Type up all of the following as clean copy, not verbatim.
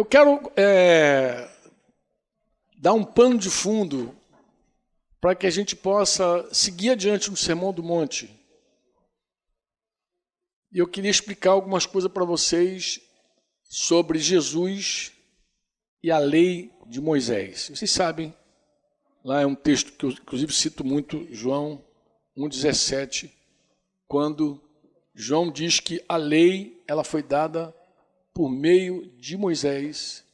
Eu quero dar um pano de fundo para que a gente possa seguir adiante no Sermão do Monte. E eu queria explicar algumas coisas para vocês sobre Jesus e a lei de Moisés. Vocês sabem, lá é um texto que eu inclusive cito muito, João 1,17, quando João diz que a lei ela foi dada por meio de Moisés,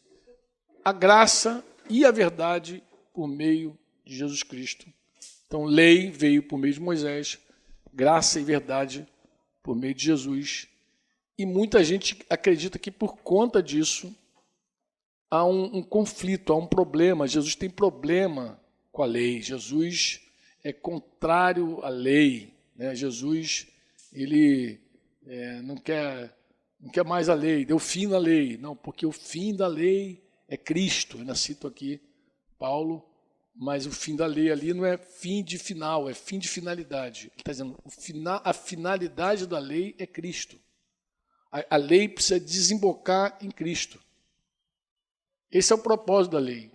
a graça e a verdade por meio de Jesus Cristo. Então, lei veio por meio de Moisés, graça e verdade por meio de Jesus. E muita gente acredita que por conta disso há um conflito, há um problema. Jesus tem problema com a lei. Jesus é contrário à lei, né? Jesus ele não quer mais a lei, deu fim na lei. Não, porque o fim da lei é Cristo. Eu ainda cito aqui Paulo, mas o fim da lei ali não é fim de final, é fim de finalidade. Ele está dizendo, a finalidade da lei é Cristo. A lei precisa desembocar em Cristo. Esse é o propósito da lei.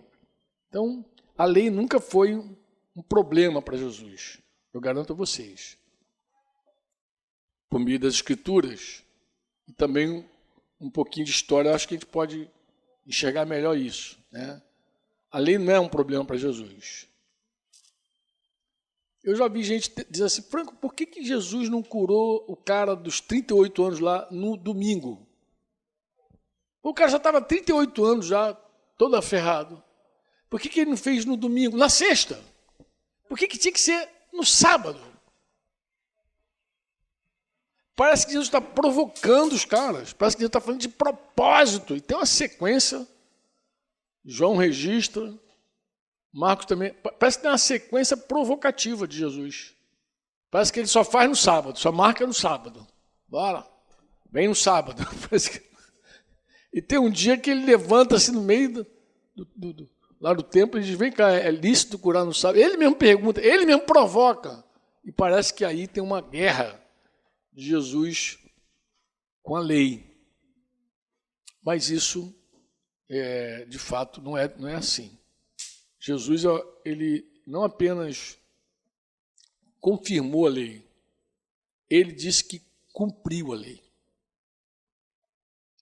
Então, a lei nunca foi um problema para Jesus. Eu garanto a vocês. Por meio das Escrituras, e também um pouquinho de história, acho que a gente pode enxergar melhor isso, né? A lei não é um problema para Jesus. Eu já vi gente dizer assim, Franco, por que Jesus não curou o cara dos 38 anos lá no domingo? O cara já estava 38 anos já, todo aferrado. Por que ele não fez no domingo, na sexta? Por que tinha que ser no sábado? Parece que Jesus está provocando os caras, parece que Jesus está falando de propósito, e tem uma sequência, João registra, Marcos também, parece que tem uma sequência provocativa de Jesus. Parece que ele só faz no sábado, só marca no sábado. Bora, vem no sábado. E tem um dia que ele levanta-se no meio lá do templo e diz, vem cá, é lícito curar no sábado? Ele mesmo pergunta, ele mesmo provoca. E parece que aí tem uma guerra de Jesus com a lei. Mas isso, de fato, não é assim. Jesus ele não apenas confirmou a lei, ele disse que cumpriu a lei.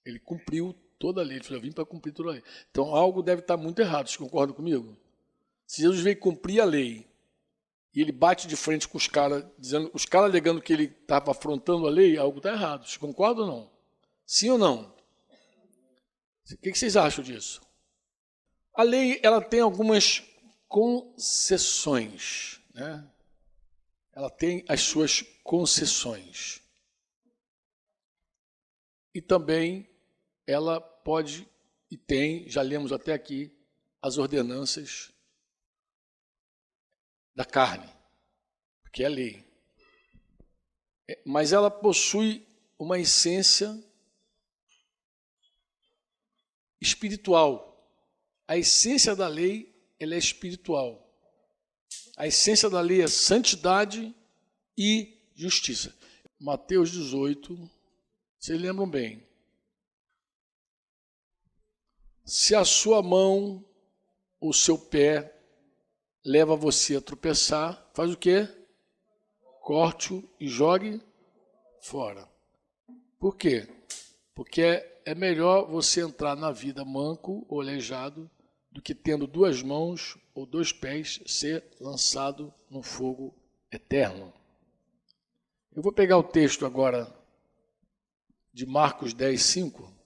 Ele cumpriu toda a lei. Ele falou, eu vim para cumprir toda a lei. Então, algo deve estar muito errado. Vocês concordam comigo? Se Jesus veio cumprir a lei e ele bate de frente com os caras, os caras alegando que ele estava afrontando a lei, algo está errado. Vocês concordam ou não? Sim ou não? O que vocês acham disso? A lei ela tem algumas concessões, né? Ela tem as suas concessões. E também ela pode e tem, já lemos até aqui, as ordenanças da carne, que é a lei. Mas ela possui uma essência espiritual. A essência da lei, ela é espiritual. A essência da lei é santidade e justiça. Mateus 18, vocês lembram bem. Se a sua mão ou seu pé leva você a tropeçar, faz o quê? Corte-o e jogue fora. Por quê? Porque é melhor você entrar na vida manco ou aleijado do que tendo duas mãos ou dois pés ser lançado no fogo eterno. Eu vou pegar o texto agora de Marcos 10, 5.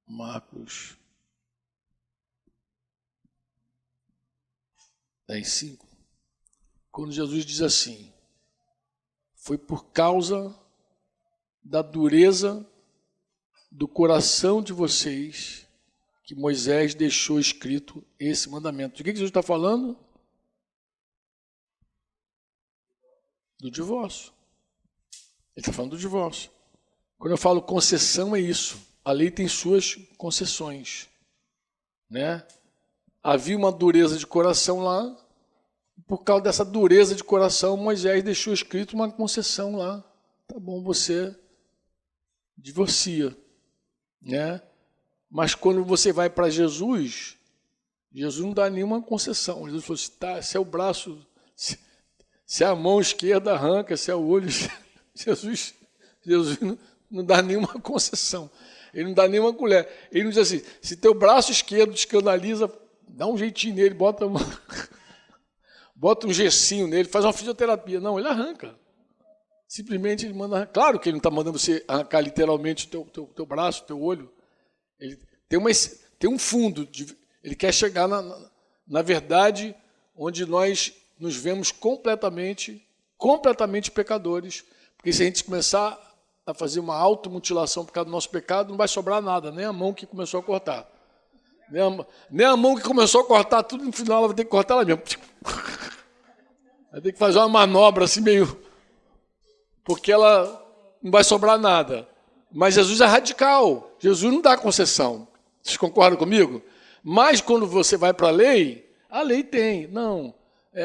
Marcos 10, 5. Quando Jesus diz assim, foi por causa da dureza do coração de vocês que Moisés deixou escrito esse mandamento. De que Jesus está falando? Do divórcio. Ele está falando do divórcio. Quando eu falo concessão, é isso. A lei tem suas concessões, né? Havia uma dureza de coração lá, por causa dessa dureza de coração, Moisés deixou escrito uma concessão lá. Tá bom, você divorcia, né? Mas quando você vai para Jesus, Jesus não dá nenhuma concessão. Jesus falou assim, tá, se é o braço, se é a mão esquerda, arranca, se é o olho. Jesus não dá nenhuma concessão. Ele não dá nenhuma colher. Ele não diz assim, se teu braço esquerdo te escandaliza, dá um jeitinho nele, bota um gessinho nele, faz uma fisioterapia. Não, ele arranca. Simplesmente ele manda arrancar. Claro que ele não está mandando você arrancar literalmente o teu braço, o teu olho. Ele tem um fundo. Ele quer chegar na verdade onde nós nos vemos completamente pecadores. Porque se a gente começar a fazer uma automutilação por causa do nosso pecado, não vai sobrar nada, nem a mão que começou a cortar. Nem a mão que começou a cortar tudo, no final ela vai ter que cortar ela mesmo. Vai ter que fazer uma manobra assim meio... Porque ela não vai sobrar nada. Mas Jesus é radical. Jesus não dá concessão. Vocês concordam comigo? Mas quando você vai para a lei tem. Não.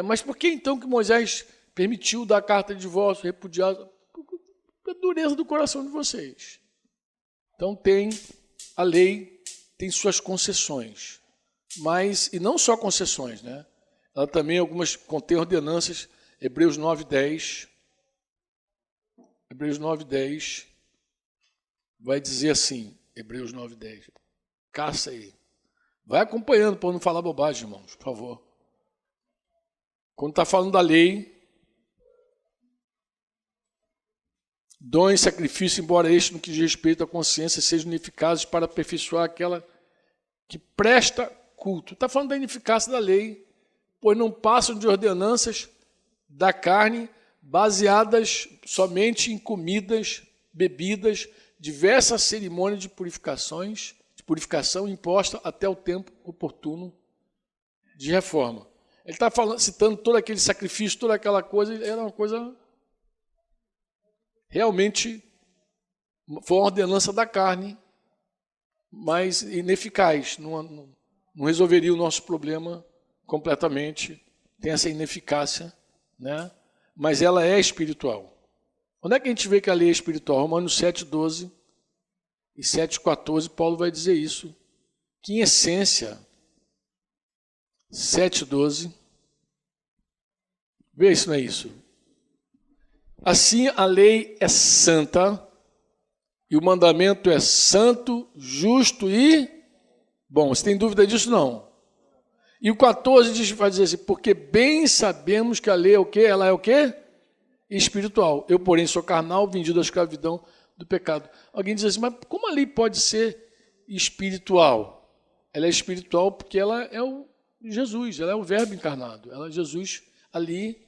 Mas por que então que Moisés permitiu dar carta de divórcio, repudiar? A dureza do coração de vocês. Então a lei tem suas concessões, e não só concessões, né? Ela também algumas contém ordenanças. Hebreus 9:10 vai dizer assim, Hebreus 9:10, caça aí. Vai acompanhando para não falar bobagem, irmãos, por favor. Quando está falando da lei, dons e sacrifício, embora este no que diz respeito à consciência sejam ineficazes para aperfeiçoar aquela que presta culto. Está falando da ineficácia da lei, pois não passam de ordenanças da carne, baseadas somente em comidas, bebidas, diversas cerimônias de purificação imposta até o tempo oportuno de reforma. Ele está citando todo aquele sacrifício, toda aquela coisa, era uma coisa... Realmente foi uma ordenança da carne, mas ineficaz, não resolveria o nosso problema completamente, tem essa ineficácia, né? Mas ela é espiritual. Onde é que a gente vê que a lei é espiritual? Romanos 7:12 e 7:14, Paulo vai dizer isso, que em essência, 7:12, vê se não é isso. Assim, a lei é santa e o mandamento é santo, justo e bom. Você tem dúvida disso? Não. E o 14 vai dizer assim, porque bem sabemos que a lei é o quê? Ela é o quê? Espiritual. Eu, porém, sou carnal, vendido à escravidão do pecado. Alguém diz assim, mas como a lei pode ser espiritual? Ela é espiritual porque ela é o Jesus, ela é o verbo encarnado. Ela, Jesus ali...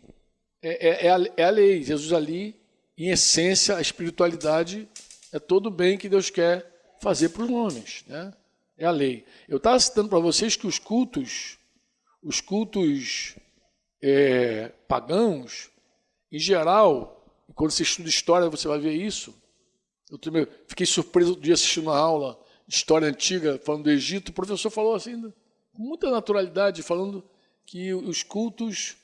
É a lei. Jesus ali, em essência, a espiritualidade é todo o bem que Deus quer fazer para os homens, né? É a lei. Eu estava citando para vocês que os cultos pagãos, em geral, quando você estuda história, você vai ver isso. Eu também fiquei surpreso de assistir uma aula de história antiga, falando do Egito. O professor falou assim, com muita naturalidade, falando que os cultos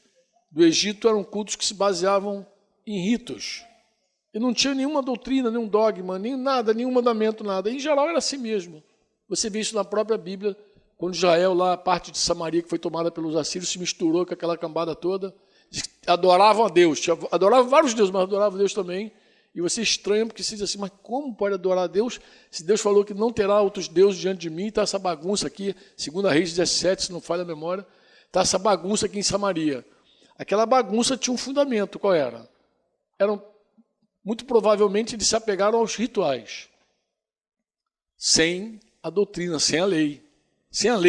do Egito eram cultos que se baseavam em ritos. E não tinha nenhuma doutrina, nenhum dogma, nem nada, nenhum mandamento, nada. Em geral era assim mesmo. Você vê isso na própria Bíblia, quando Israel, lá, a parte de Samaria que foi tomada pelos assírios, se misturou com aquela cambada toda, adoravam a Deus, adoravam vários deuses, mas adoravam a Deus também. E você estranha, porque você diz assim, mas como pode adorar a Deus, se Deus falou que não terá outros deuses diante de mim, está essa bagunça aqui, 2 Reis 17, se não falha a memória, está essa bagunça aqui em Samaria. Aquela bagunça tinha um fundamento, qual era? Muito provavelmente eles se apegaram aos rituais, sem a doutrina, sem a lei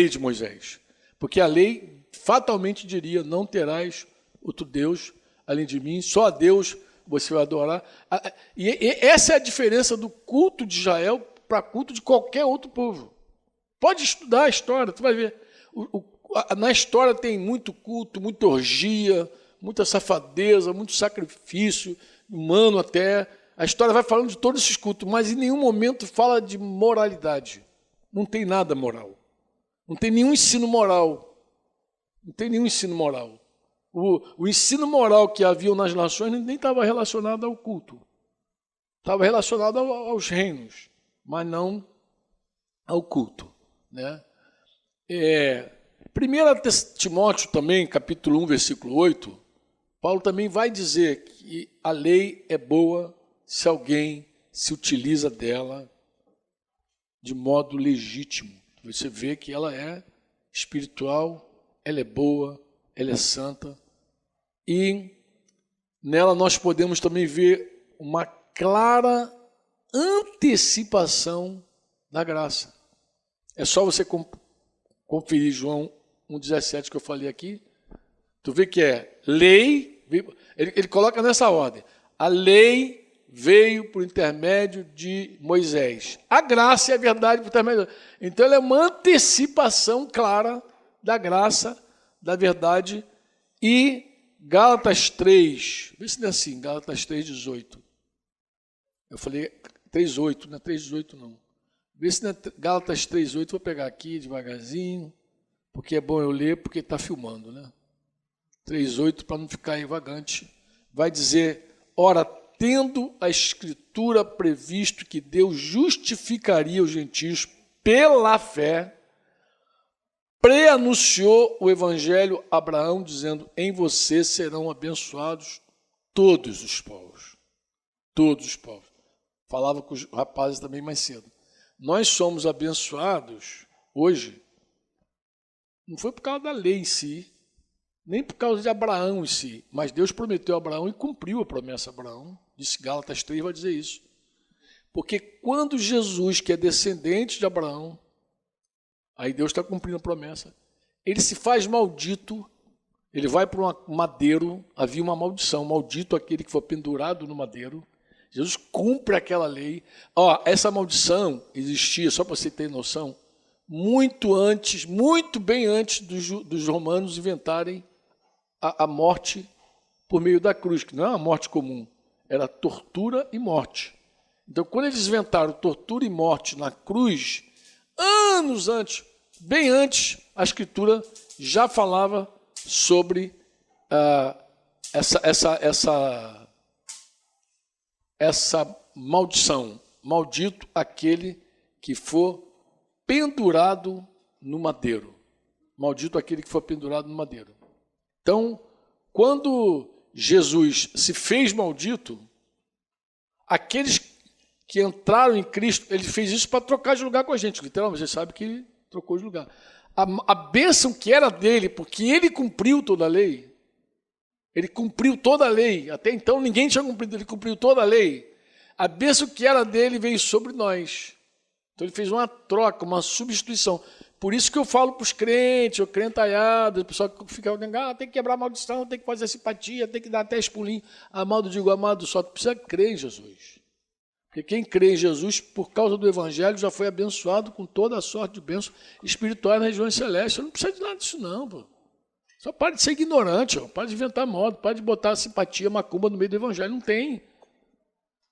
de Moisés. Porque a lei fatalmente diria, não terás outro Deus além de mim, só a Deus você vai adorar. E essa é a diferença do culto de Israel para o culto de qualquer outro povo. Pode estudar a história, tu vai ver. Na história tem muito culto, muita orgia, muita safadeza, muito sacrifício, humano até. A história vai falando de todos esses cultos, mas em nenhum momento fala de moralidade. Não tem nada moral. Não tem nenhum ensino moral. Não tem nenhum ensino moral. O ensino moral que havia nas nações nem estava relacionado ao culto. estava relacionado aos reinos, mas não ao culto, né? 1 Timóteo também, capítulo 1, versículo 8, Paulo também vai dizer que a lei é boa se alguém se utiliza dela de modo legítimo. Você vê que ela é espiritual, ela é boa, ela é santa, e nela nós podemos também ver uma clara antecipação da graça. É só você conferir João 1,17 que eu falei aqui. Tu vê que é lei, ele coloca nessa ordem. A lei veio por intermédio de Moisés. A graça e a verdade por intermédio de Moisés. Então ela é uma antecipação clara da graça, da verdade. E Gálatas 3, vê se não é assim, Gálatas 3,18. Eu falei 3,8, não é 3,18 não. Vê se não é Gálatas 3,8, vou pegar aqui devagarzinho, porque é bom eu ler, porque está filmando, né? 3,8, para não ficar vagante. Vai dizer, ora, tendo a Escritura previsto que Deus justificaria os gentios pela fé, pré-anunciou o Evangelho a Abraão, dizendo, em você serão abençoados todos os povos. Todos os povos. Falava com os rapazes também mais cedo. Nós somos abençoados hoje, não foi por causa da lei em si, nem por causa de Abraão em si, mas Deus prometeu a Abraão e cumpriu a promessa a Abraão. Disse Gálatas 3, vai dizer isso. Porque quando Jesus, que é descendente de Abraão, aí Deus está cumprindo a promessa, ele se faz maldito, ele vai para um madeiro, havia uma maldição, maldito aquele que foi pendurado no madeiro. Jesus cumpre aquela lei. Essa maldição existia, só para você ter noção, muito antes, muito bem antes dos romanos inventarem a morte por meio da cruz, que não é uma morte comum, era tortura e morte. Então, quando eles inventaram tortura e morte na cruz, anos antes, bem antes, a Escritura já falava sobre essa maldição. Maldito aquele que for pendurado no madeiro. Maldito aquele que for pendurado no madeiro. Então, quando Jesus se fez maldito, aqueles que entraram em Cristo, ele fez isso para trocar de lugar com a gente. Literalmente, você sabe que ele trocou de lugar. A bênção que era dele, porque ele cumpriu toda a lei, ele cumpriu toda a lei, até então ninguém tinha cumprido, ele cumpriu toda a lei. A bênção que era dele veio sobre nós. Então ele fez uma troca, uma substituição. Por isso que eu falo para os crentes, o crentaiado, o pessoal que fica dizendo, tem que quebrar a maldição, tem que fazer simpatia, tem que dar até espulinho. Amado, digo, amado, só tu precisa crer em Jesus. Porque quem crê em Jesus, por causa do Evangelho, já foi abençoado com toda a sorte de bênçãos espirituais nas regiões celestes. Você não precisa de nada disso não, pô. Só para de ser ignorante, para de inventar moda, para de botar simpatia, macumba no meio do Evangelho. Não tem.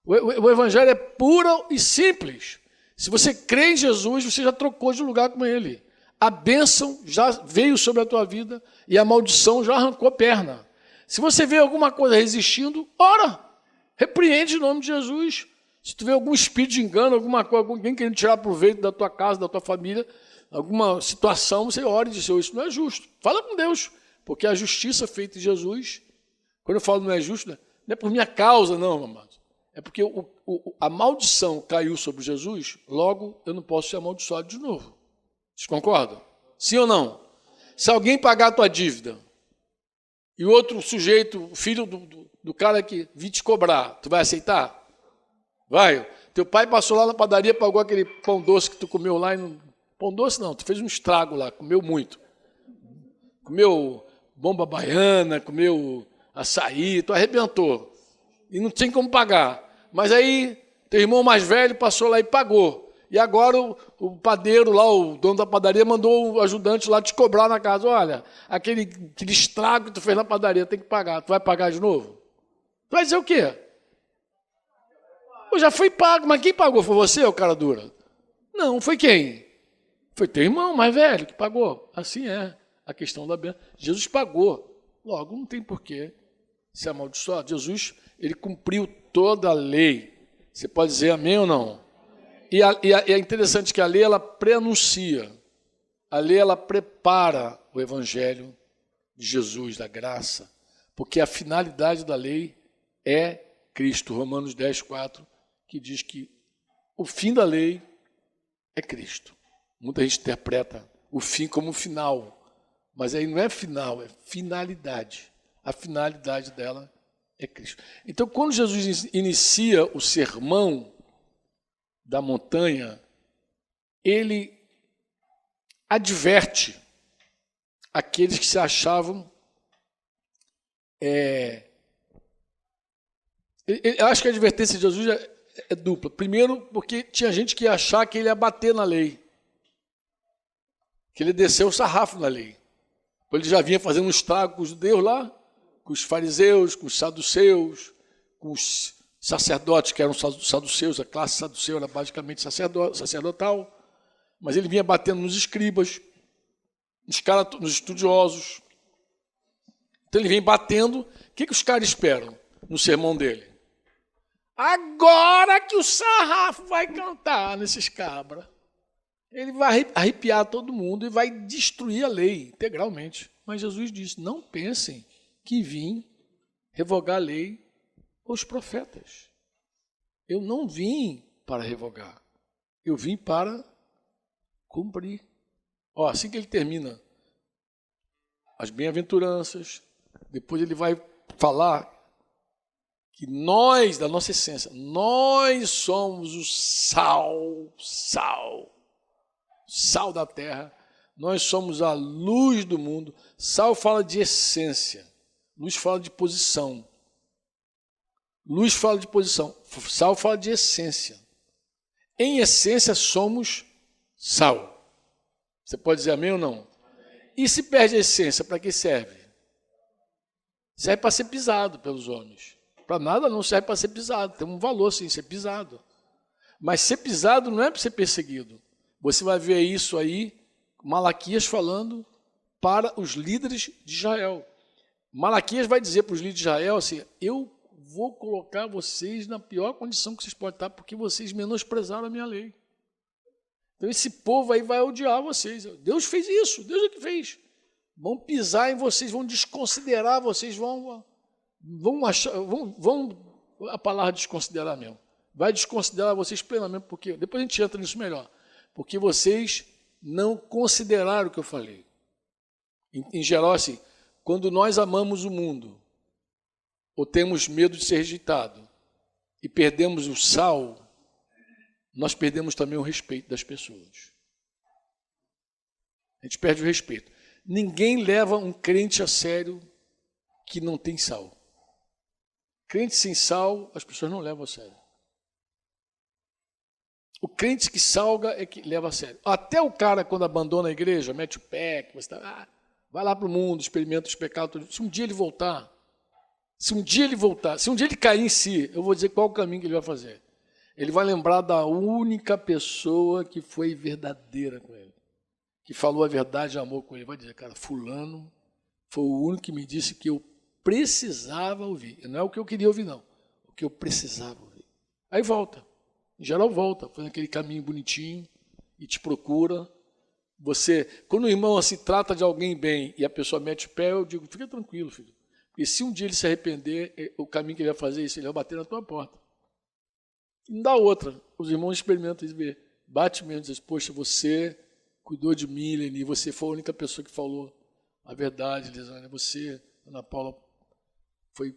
O Evangelho é puro e simples. Se você crê em Jesus, você já trocou de lugar com ele. A bênção já veio sobre a tua vida e a maldição já arrancou a perna. Se você vê alguma coisa resistindo, ora, repreende em nome de Jesus. Se tu vê algum espírito de engano, alguma coisa, alguém querendo tirar proveito da tua casa, da tua família, alguma situação, você ora e diz, isso não é justo. Fala com Deus, porque a justiça feita em Jesus, quando eu falo não é justo, não é por minha causa, não, amados. É porque a maldição caiu sobre Jesus, logo eu não posso ser amaldiçoado de novo. Vocês concordam? Sim ou não? Se alguém pagar a tua dívida e o outro sujeito, o filho do cara que vir te cobrar, tu vai aceitar? Vai. Teu pai passou lá na padaria, pagou aquele pão doce que tu comeu lá. Pão doce não, tu fez um estrago lá, comeu muito. Comeu bomba baiana, comeu açaí, tu arrebentou. E não tem como pagar. Mas aí, teu irmão mais velho passou lá e pagou. E agora o padeiro lá, o dono da padaria, mandou o ajudante lá te cobrar na casa. Olha, aquele estrago que tu fez na padaria, tem que pagar. Tu vai pagar de novo? Tu vai dizer o quê? Já foi pago, mas quem pagou? Foi você, ô cara dura? Não, foi quem? Foi teu irmão mais velho que pagou. Assim é a questão da bênção. Jesus pagou. Logo, não tem porquê ser amaldiçoado. Jesus, ele cumpriu toda a lei. Você pode dizer amém ou não? E é interessante que a lei, ela pré-anuncia. A lei, ela prepara o evangelho de Jesus, da graça, porque a finalidade da lei é Cristo. Romanos 10, 4, que diz que o fim da lei é Cristo. Muita gente interpreta o fim como final, mas aí não é final, é finalidade. A finalidade dela é Cristo. Então, quando Jesus inicia o sermão da montanha, ele adverte aqueles que se achavam... Eu acho que a advertência de Jesus é dupla. Primeiro, porque tinha gente que ia achar que ele ia bater na lei, que ele desceu o sarrafo na lei. Ele já vinha fazendo um estrago com os judeus lá, com os fariseus, com os saduceus, com os sacerdotes, que eram saduceus, a classe saduceu era basicamente sacerdotal, mas ele vinha batendo nos escribas, nos estudiosos. Então ele vem batendo. O que os caras esperam no sermão dele? Agora que o sarrafo vai cantar nesses cabras. Ele vai arrepiar todo mundo e vai destruir a lei integralmente. Mas Jesus disse, não pensem que vim revogar a lei ou os profetas. Eu não vim para revogar. Eu vim para cumprir. Assim que ele termina as bem-aventuranças, depois ele vai falar que nós, da nossa essência, nós somos o sal da terra, nós somos a luz do mundo. Sal fala de essência, luz fala de posição. Luz fala de posição, sal fala de essência. Em essência somos sal. Você pode dizer amém ou não? E se perde a essência, para que serve? Serve para ser pisado pelos homens. Para nada não serve para ser pisado. Tem um valor, sim, ser pisado. Mas ser pisado não é para ser perseguido. Você vai ver isso aí, Malaquias falando para os líderes de Israel. Malaquias vai dizer para os líderes de Israel assim, eu vou colocar vocês na pior condição que vocês podem estar, porque vocês menosprezaram a minha lei. Então esse povo aí vai odiar vocês. Deus fez isso, Deus é que fez. Vão pisar em vocês, vão desconsiderar vocês, vão a palavra desconsiderar mesmo. Vai desconsiderar vocês plenamente, porque depois a gente entra nisso melhor. Porque vocês não consideraram o que eu falei. Em geral, assim, quando nós amamos o mundo, ou temos medo de ser rejeitado, e perdemos o sal, nós perdemos também o respeito das pessoas. A gente perde o respeito. Ninguém leva um crente a sério que não tem sal. Crente sem sal, as pessoas não levam a sério. O crente que salga é que leva a sério. Até o cara, quando abandona a igreja, mete o pé, que você vai lá para o mundo, experimenta os pecados. Se um dia ele voltar, se um dia ele cair em si, eu vou dizer qual o caminho que ele vai fazer. Ele vai lembrar da única pessoa que foi verdadeira com ele, que falou a verdade e amor com ele. Vai dizer, cara, fulano foi o único que me disse que eu precisava ouvir. Não é o que eu queria ouvir, não. O que eu precisava ouvir. Aí volta. Em geral volta, faz aquele caminho bonitinho e te procura. Quando o irmão assim trata de alguém bem e a pessoa mete o pé, eu digo, fica tranquilo, filho. Porque se um dia ele se arrepender, o caminho que ele vai fazer é isso, ele vai bater na tua porta. E não dá outra. Os irmãos experimentam isso, ver. Bate mesmo, diz, poxa, você cuidou de mim, Leni, você foi a única pessoa que falou a verdade, Lisane, você, Ana Paula, foi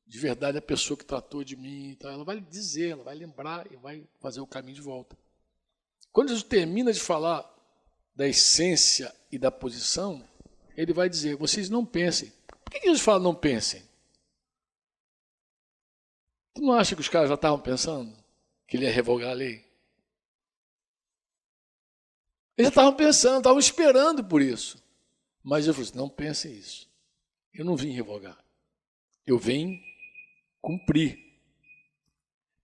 de verdade a pessoa que tratou de mim. Então ela vai dizer, ela vai lembrar e vai fazer o caminho de volta. Quando Jesus termina de falar da essência e da posição, ele vai dizer, vocês não pensem. Por que Jesus fala não pensem? Tu não acha que os caras já estavam pensando que ele ia revogar a lei? Eles já estavam pensando, estavam esperando por isso. Mas Jesus falou assim, não pensem isso. Eu não vim revogar. Eu vim cumprir.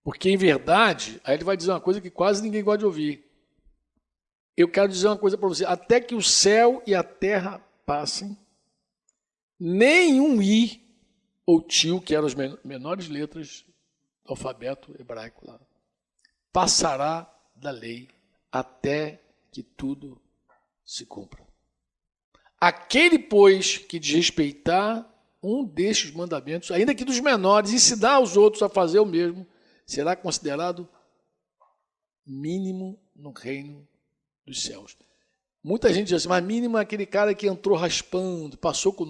Porque, em verdade, aí ele vai dizer uma coisa que quase ninguém gosta de ouvir. Eu quero dizer uma coisa para você. Até que o céu e a terra passem, nenhum i ou tio, que eram as menores letras do alfabeto hebraico lá, passará da lei até que tudo se cumpra. Aquele, pois, que desrespeitar um destes mandamentos, ainda que dos menores, ensinar aos outros a fazer o mesmo, será considerado mínimo no reino dos céus. Muita gente diz assim, mas mínimo é aquele cara que entrou raspando, passou com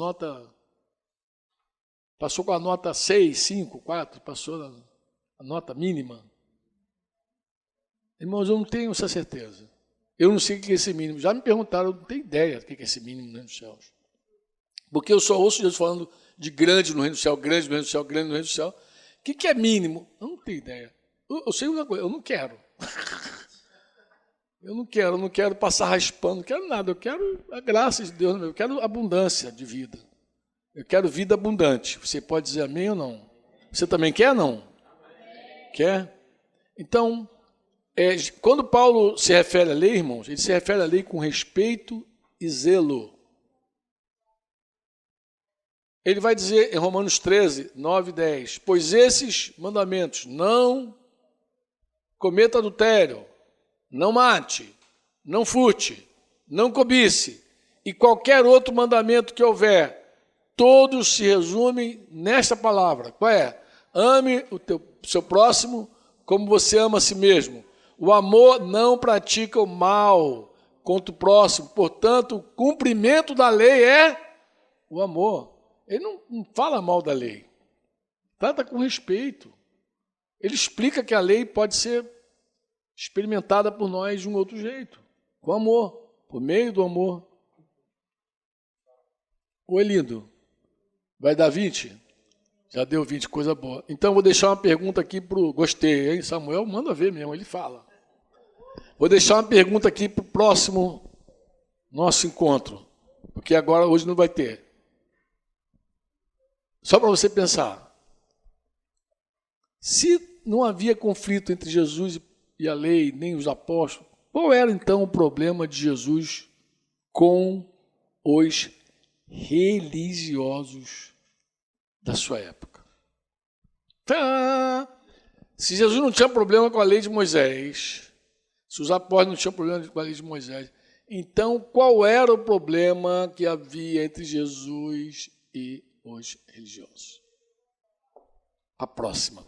a nota 6, 5, 4, passou a nota mínima. Irmãos, eu não tenho essa certeza. Eu não sei o que é esse mínimo. Já me perguntaram, eu não tenho ideia do que é esse mínimo no reino dos céus. Porque eu só ouço Jesus falando de grande no reino do céu, grande no reino do céu, grande no reino do céu. O que é mínimo? Eu não tenho ideia. Eu sei uma coisa, eu não quero. Eu não quero passar raspando, não quero nada. Eu quero a graça de Deus, eu quero abundância de vida. Eu quero vida abundante. Você pode dizer amém ou não? Você também quer ou não? Quer? Então, quando Paulo se refere à lei, irmãos, ele se refere à lei com respeito e zelo. Ele vai dizer em Romanos 13, 9 e 10, pois esses mandamentos, não cometa adultério, não mate, não furte, não cobice, e qualquer outro mandamento que houver, todos se resumem nesta palavra. Qual é? Ame o seu próximo como você ama a si mesmo. O amor não pratica o mal contra o próximo. Portanto, o cumprimento da lei é o amor. Ele não fala mal da lei. Trata com respeito. Ele explica que a lei pode ser experimentada por nós de um outro jeito. Com amor. Por meio do amor. Oi, lindo. Vai dar 20? Já deu 20, coisa boa. Então, eu vou deixar uma pergunta aqui para o... Gostei, hein? Samuel manda ver mesmo, ele fala. Vou deixar uma pergunta aqui para o próximo nosso encontro, porque agora, hoje não vai ter. Só para você pensar. Se não havia conflito entre Jesus e a lei, nem os apóstolos, qual era então o problema de Jesus com os religiosos da sua época? Se Jesus não tinha problema com a lei de Moisés, se os apóstolos não tinham problema com a lei de Moisés, então qual era o problema que havia entre Jesus e os religiosos? A próxima.